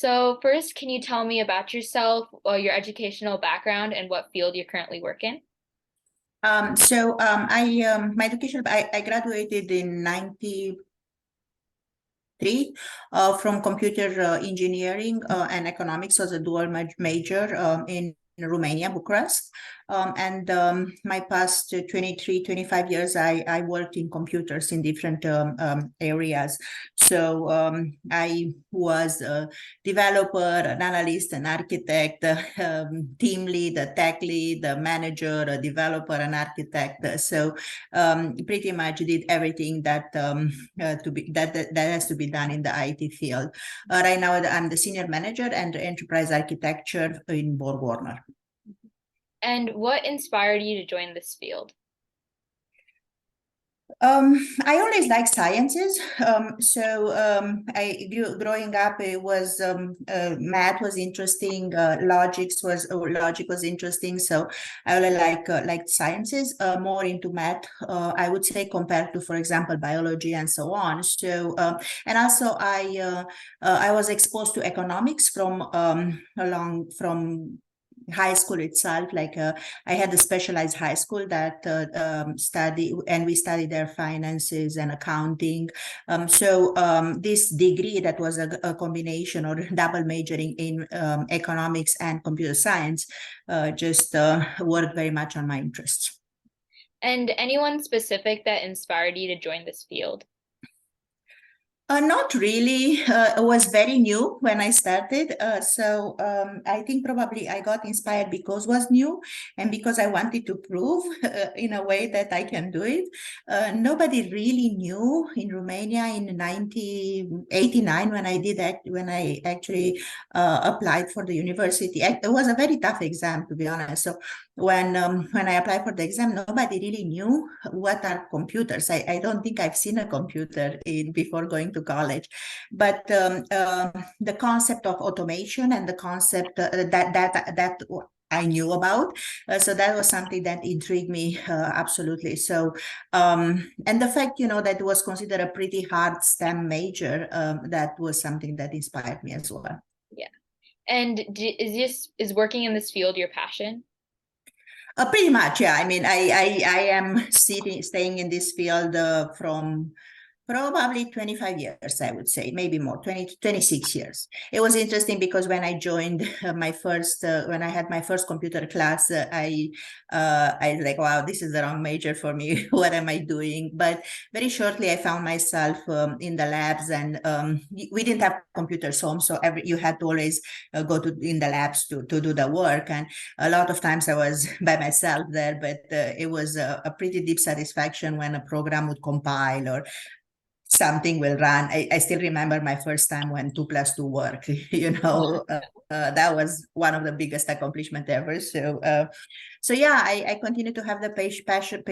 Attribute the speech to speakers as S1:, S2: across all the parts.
S1: So first, can you tell me about yourself, your educational background, and what field you currently work in?
S2: My education, I graduated in 93 from computer engineering and economics as a dual major in Romania, Bucharest. My past 23, 25 years, I worked in computers in different areas. I was a developer, an analyst, an architect, team lead, a tech lead, a manager, a developer, an architect. Pretty much did everything that has to be done in the IT field. Right now, I'm the senior manager and enterprise architecture in Borg Warner.
S1: And what inspired you to join this field?
S2: I always like sciences. Growing up, it was math was interesting. Logic was interesting. So I really like sciences. More into math, I would say, compared to, for example, biology and so on. And also I was exposed to economics from along from high school itself. I had a specialized high school that we studied their finances and accounting. This degree that was a combination or double majoring in economics and computer science just worked very much on my interests.
S1: And anyone specific that inspired you to join this field?
S2: Not really. It was very new when I started. I think probably I got inspired because it was new and because I wanted to prove in a way that I can do it. Nobody really knew in Romania in 1989 when I actually applied for the university. It was a very tough exam, to be honest. So when I applied for the exam, nobody really knew what are computers. I don't think I've seen a computer before going to college, but the concept of automation and the concept that I knew about. So that was something that intrigued me absolutely. And the fact, that it was considered a pretty hard STEM major, that was something that inspired me as well.
S1: Yeah. And is working in this field your passion?
S2: Pretty much, yeah. I mean, I am staying in this field from probably 25 years, I would say, maybe more, 20 to 26 years. It was interesting because when I joined when I had my first computer class, I was like, wow, this is the wrong major for me. What am I doing? But very shortly, I found myself in the labs, and we didn't have computers home, so you had to always go to in the labs to do the work. And a lot of times I was by myself there, but it was a pretty deep satisfaction when a program would compile or something will run. I still remember my first time when 2 plus 2 worked. That was one of the biggest accomplishment ever. Yeah, I continue to have the passion.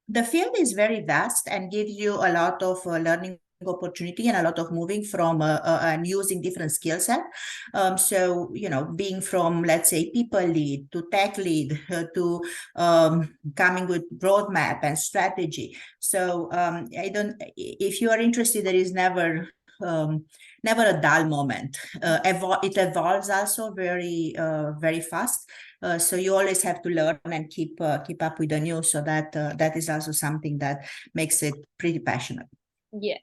S2: The field is very vast and gives you a lot of learning opportunity and a lot of moving from and using different skill set. Being from, let's say, people lead to tech lead to coming with roadmap and strategy. If you are interested, there is never a dull moment. It evolves also very fast. So you always have to learn and keep up with the news. So that is also something that makes it pretty passionate.
S1: Yeah.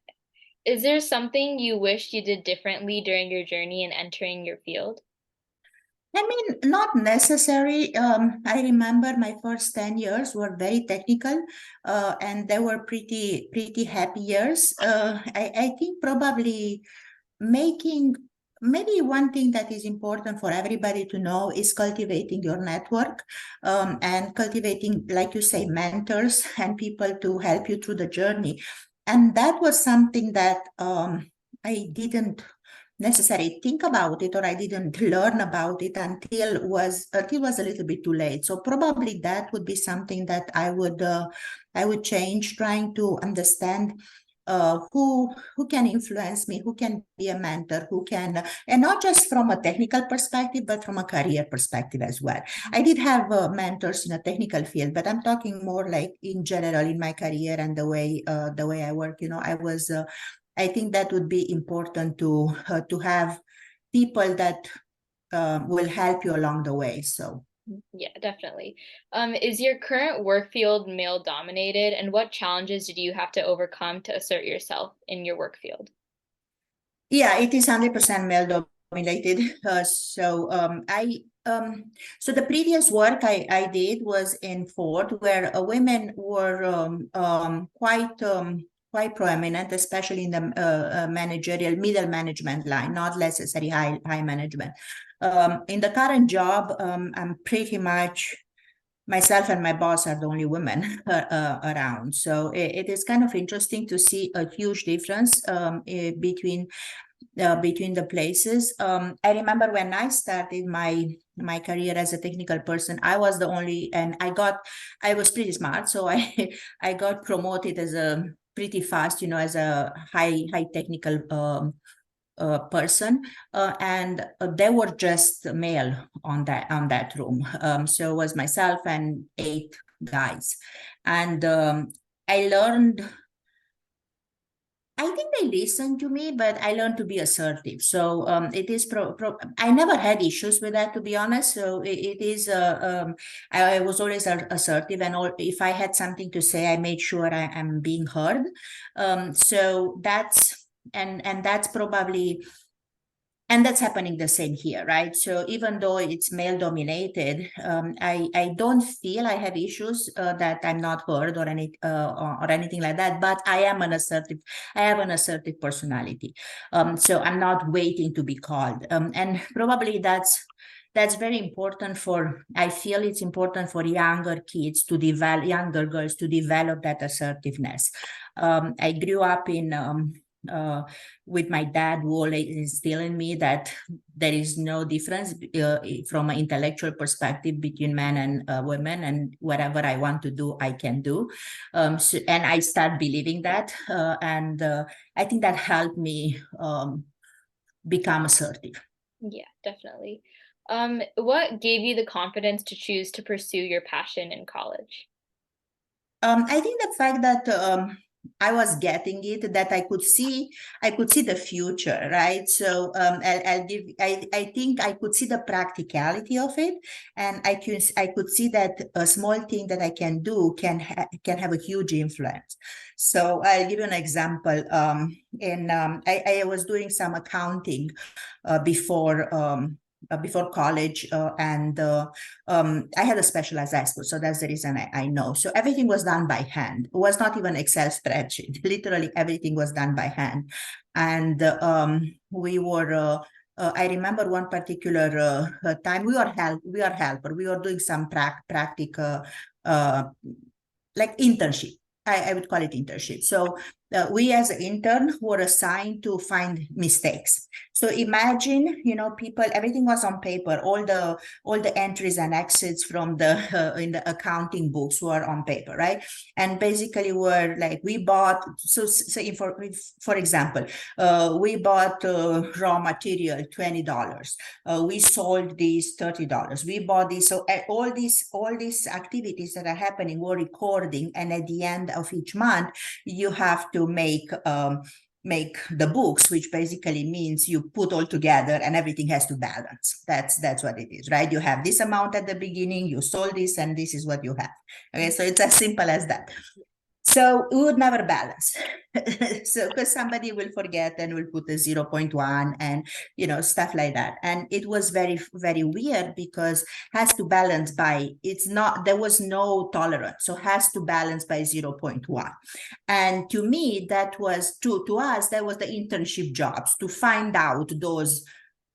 S1: Is there something you wish you did differently during your journey in entering your field?
S2: I mean, not necessary. I remember my first 10 years were very technical, and they were pretty happy years. I think probably maybe one thing that is important for everybody to know is cultivating your network, and cultivating, like you say, mentors and people to help you through the journey. And that was something that I didn't necessarily think about it, or I didn't learn about it until was a little bit too late. So probably that would be something that I would change, trying to understand who can influence me, who can be a mentor, who can, and not just from a technical perspective, but from a career perspective as well. I did have mentors in a technical field, but I'm talking more like in general in my career and the way I work. I think that would be important to have people that will help you along the way. So.
S1: Yeah, definitely. Is your current work field male dominated, and what challenges did you have to overcome to assert yourself in your work field?
S2: Yeah, it is 100% male dominated. So the previous work I did was in Ford, where women were quite prominent, especially in the managerial middle management line, not necessarily high management. In the current job, I'm pretty much myself and my boss are the only women around. So it is kind of interesting to see a huge difference between the places. I remember when I started my career as a technical person, I was the only, and I was pretty smart, so I I got promoted as a pretty fast, as a high technical person, and they were just male on that room. So it was myself and 8 guys, and I learned I think they listened to me, but I learned to be assertive. So it is I never had issues with that, to be honest. So it is I was always assertive, and if I had something to say, I made sure I am being heard. So that's and that's probably and that's happening the same here, right? So even though it's male dominated, I don't feel I have issues that I'm not heard or anything like that. But I have an assertive personality, so I'm not waiting to be called, and probably that's very important for, I feel it's important for younger girls to develop that assertiveness. I grew up in uh, with my dad who always instilled in me that there is no difference from an intellectual perspective between men and women, and whatever I want to do, I can do. And I start believing that, and I think that helped me become assertive.
S1: Yeah, definitely. What gave you the confidence to choose to pursue your passion in college?
S2: I think the fact that I was getting it, that I could see the future, right? So I think I could see the practicality of it, and I could see that a small thing that I can do can have a huge influence. So I'll give you an example. I was doing some accounting before college, and I had a specialized high school, so that's the reason I know. So everything was done by hand. It was not even Excel spreadsheet. Literally everything was done by hand, and we were. I remember one particular time we are helper. We were doing some practical like internship. I would call it internship. So we as an intern were assigned to find mistakes. So imagine, people, everything was on paper. All the entries and exits from the in the accounting books were on paper, right? And basically, were like we bought. So for example, we bought raw material $20. We sold these $30. We bought these. So all these activities that are happening were recording, and at the end of each month, you have to make the books, which basically means you put all together and everything has to balance. That's what it is, right? You have this amount at the beginning, you sold this, and this is what you have. Okay, so it's as simple as that. So we would never balance. So because somebody will forget and will put a 0.1 and stuff like that. And it was very, very weird because has to balance by, it's not, there was no tolerance. So has to balance by 0.1. And to me, that was to us, that was the internship jobs, to find out those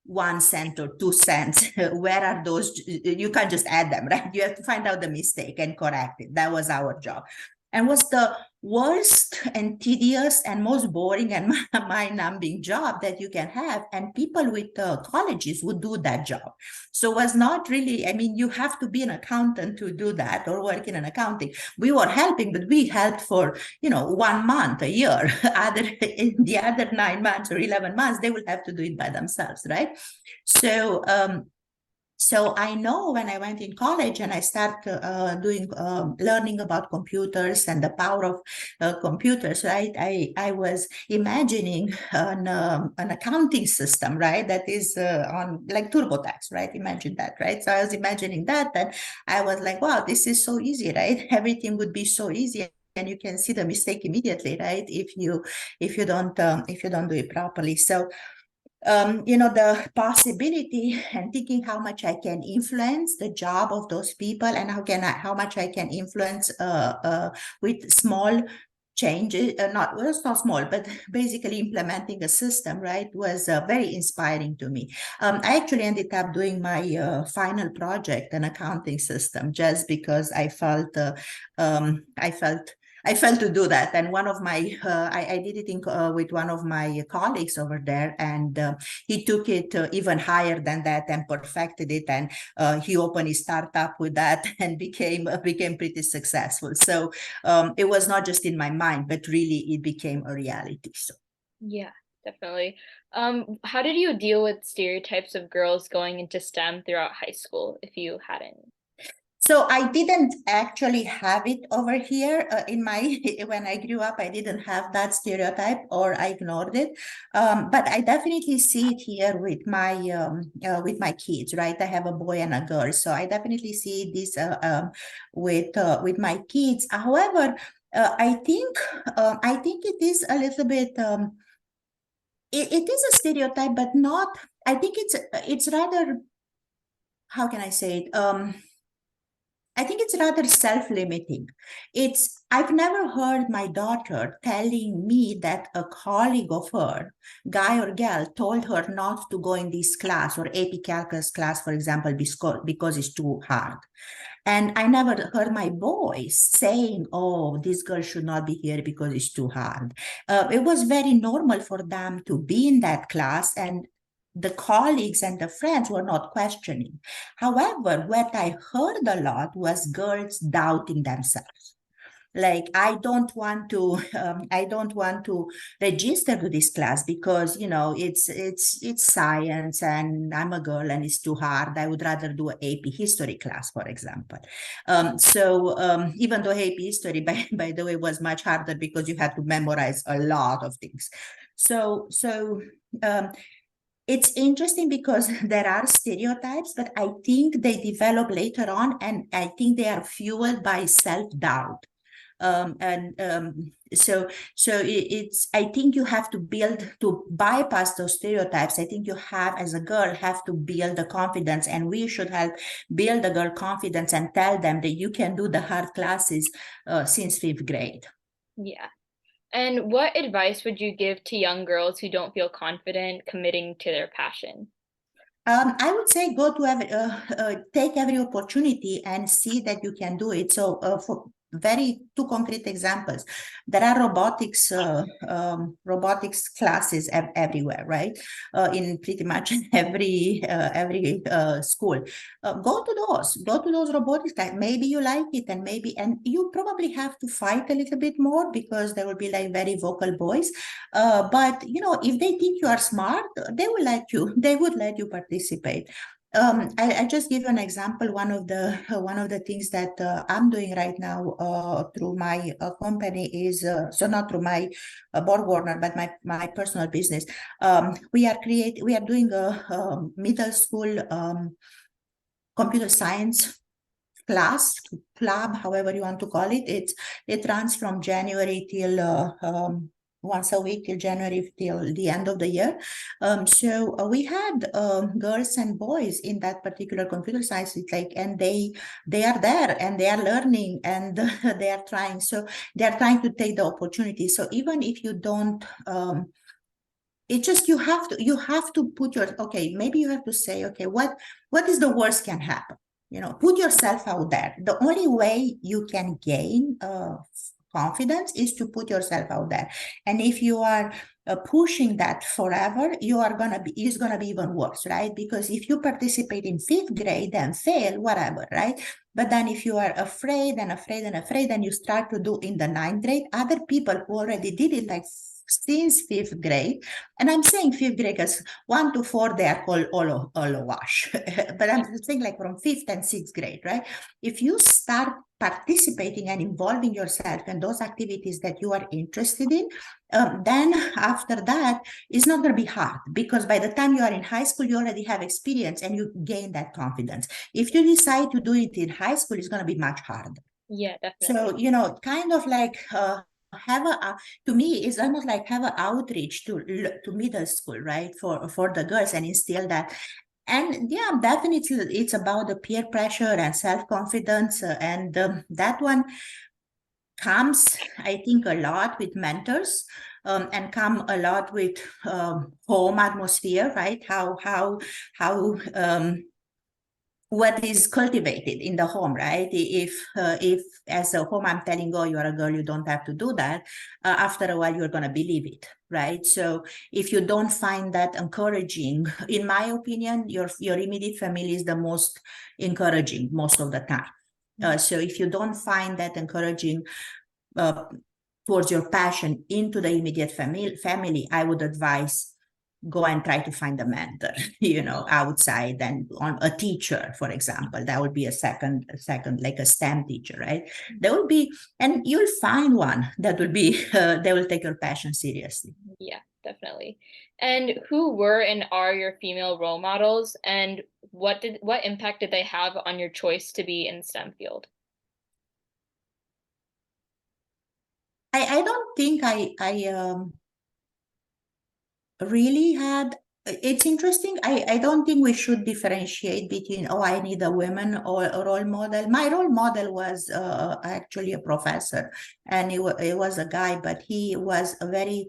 S2: 1 cent or 2 cents. Where are those? You can't just add them, right? You have to find out the mistake and correct it. That was our job, and was the worst and tedious and most boring and mind-numbing job that you can have. And people with colleges would do that job. So it was not really, I mean, you have to be an accountant to do that or work in an accounting. We were helping, but we helped for 1 month a year. In the other 9 months or 11 months, they will have to do it by themselves, right? So So I know when I went in college and I started doing learning about computers and the power of computers, right? I was imagining an accounting system, right? That is on like TurboTax, right? Imagine that, right? So I was imagining that, and I was like, wow, this is so easy, right? Everything would be so easy. And you can see the mistake immediately, right? If you don't do it properly. So the possibility and thinking how much I can influence the job of those people and how much I can influence with small changes, not well, it's not small, but basically implementing a system, right, was very inspiring to me. I actually ended up doing my final project, an accounting system, just because I felt to do that. And one of my, I did it with one of my colleagues over there, and he took it even higher than that and perfected it. And he opened his startup with that and became pretty successful. So it was not just in my mind, but really it became a reality. So.
S1: Yeah, definitely. How did you deal with stereotypes of girls going into STEM throughout high school, if you hadn't?
S2: So I didn't actually have it over here in my when I grew up. I didn't have that stereotype, or I ignored it. But I definitely see it here with my kids. Right, I have a boy and a girl, so I definitely see this with my kids. However, I think it is a little bit. It is a stereotype, but not. I think it's rather. How can I say it? I think it's rather self-limiting. I've never heard my daughter telling me that a colleague of her, guy or gal, told her not to go in this class or AP Calculus class, for example, because it's too hard. And I never heard my boys saying, oh, this girl should not be here because it's too hard. It was very normal for them to be in that class, and the colleagues and the friends were not questioning. However, what I heard a lot was girls doubting themselves. Like, I don't want to register to this class because it's science and I'm a girl and it's too hard. I would rather do a AP history class, for example. Even though AP history, by the way, was much harder because you had to memorize a lot of things. Um, it's interesting because there are stereotypes, but I think they develop later on, and I think they are fueled by self-doubt. And so it's I think you have to build to bypass those stereotypes. I think you have, as a girl, have to build the confidence, and we should help build the girl confidence and tell them that you can do the hard classes since fifth grade.
S1: Yeah. And what advice would you give to young girls who don't feel confident committing to their passion?
S2: I would say take every opportunity and see that you can do it. So, for very two concrete examples, there are robotics classes everywhere, right? In pretty much every school. Go to those robotics classes. Maybe you like it, and you probably have to fight a little bit more because there will be like very vocal boys. But if they think you are smart, they will let you. They would let you participate. I just give you an example. One of the things that I'm doing right now through my company is so not through my Borg Warner, but my personal business. We are doing a middle school computer science class, club, however you want to call it. It runs from January till once a week till January till the end of the year. So we had girls and boys in that particular computer science. It's like, and they are there and they are learning and they are trying. So they are trying to take the opportunity. So even if you don't. It's just you have to put your okay, maybe you have to say, okay, what is the worst can happen? Put yourself out there. The only way you can gain confidence is to put yourself out there. And if you are pushing that forever, it's gonna be even worse, right? Because if you participate in fifth grade and fail, whatever, right? But then if you are afraid and afraid and afraid, and you start to do in the ninth grade, other people who already did it like since fifth grade. And I'm saying fifth grade because 1 to 4, they are called all a wash. But I'm saying like from fifth and sixth grade, right? If you start participating and involving yourself in those activities that you are interested in, then after that, it's not going to be hard, because by the time you are in high school, you already have experience and you gain that confidence. If you decide to do it in high school, it's going to be much harder.
S1: Yeah, definitely.
S2: So, kind of like have a to me it's almost like have an outreach to middle school, right, for the girls, and instill that. And yeah, definitely it's about the peer pressure and self-confidence, and that one comes, I think, a lot with mentors, and come a lot with home atmosphere, right? How what is cultivated in the home, right? If as a home I'm telling, oh, you are a girl, you don't have to do that, after a while you're going to believe it, right? So if you don't find that encouraging, in my opinion, your immediate family is the most encouraging most of the time. So if you don't find that encouraging uh, towards your passion into the immediate family, I would advise go and try to find a mentor, outside, and on a teacher, for example. That would be a second, like a STEM teacher, right? There will be, and you'll find one that will be, they will take your passion seriously.
S1: Yeah, definitely. And who were and are your female role models, and what impact did they have on your choice to be in STEM field?
S2: I don't think I really had. It's interesting. I don't think we should differentiate between, oh, I need a woman or a role model. My role model was actually a professor, and it was a guy, but he was a very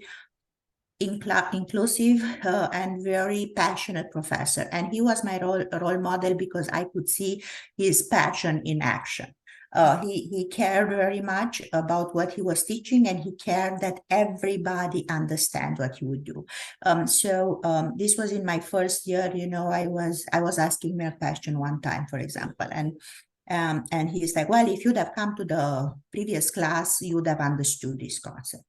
S2: inclusive and very passionate professor. And he was my role model because I could see his passion in action. He cared very much about what he was teaching, and he cared that everybody understand what he would do. So this was in my first year. I was asking him a question one time, for example, and he's like, well, if you'd have come to the previous class, you would have understood this concept.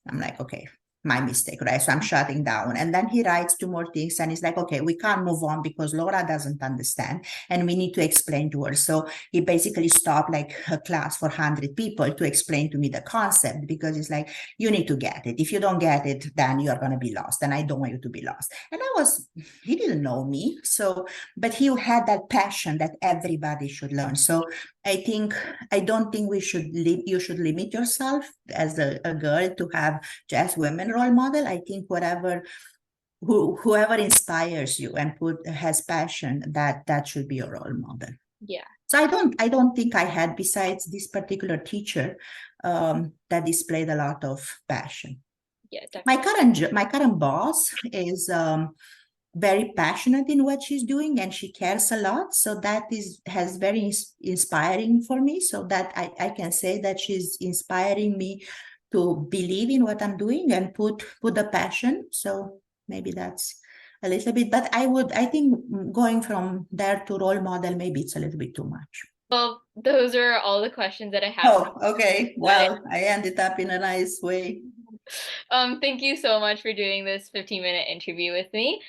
S2: I'm like, okay, my mistake, right? So I'm shutting down. And then he writes two more things, and he's like, okay, we can't move on because Lora doesn't understand and we need to explain to her. So he basically stopped like a class for 100 people to explain to me the concept, because he's like, you need to get it. If you don't get it, then you're going to be lost. And I don't want you to be lost. And he didn't know me. So, but he had that passion that everybody should learn. So I don't think you should limit yourself as a girl to have just women role model. I think whoever inspires you and has passion, that should be your role model.
S1: Yeah,
S2: So I don't think I had, besides this particular teacher, that displayed a lot of passion.
S1: yeah,
S2: My
S1: definitely.
S2: current boss is very passionate in what she's doing, and she cares a lot. So that has very inspiring for me. So that I can say that she's inspiring me to believe in what I'm doing and put the passion. So maybe that's a little bit, but I think going from there to role model, maybe it's a little bit too much.
S1: Well, those are all the questions that I have
S2: Oh, okay.
S1: today.
S2: Well, I ended up in a nice way.
S1: Thank you so much for doing this 15-minute interview with me.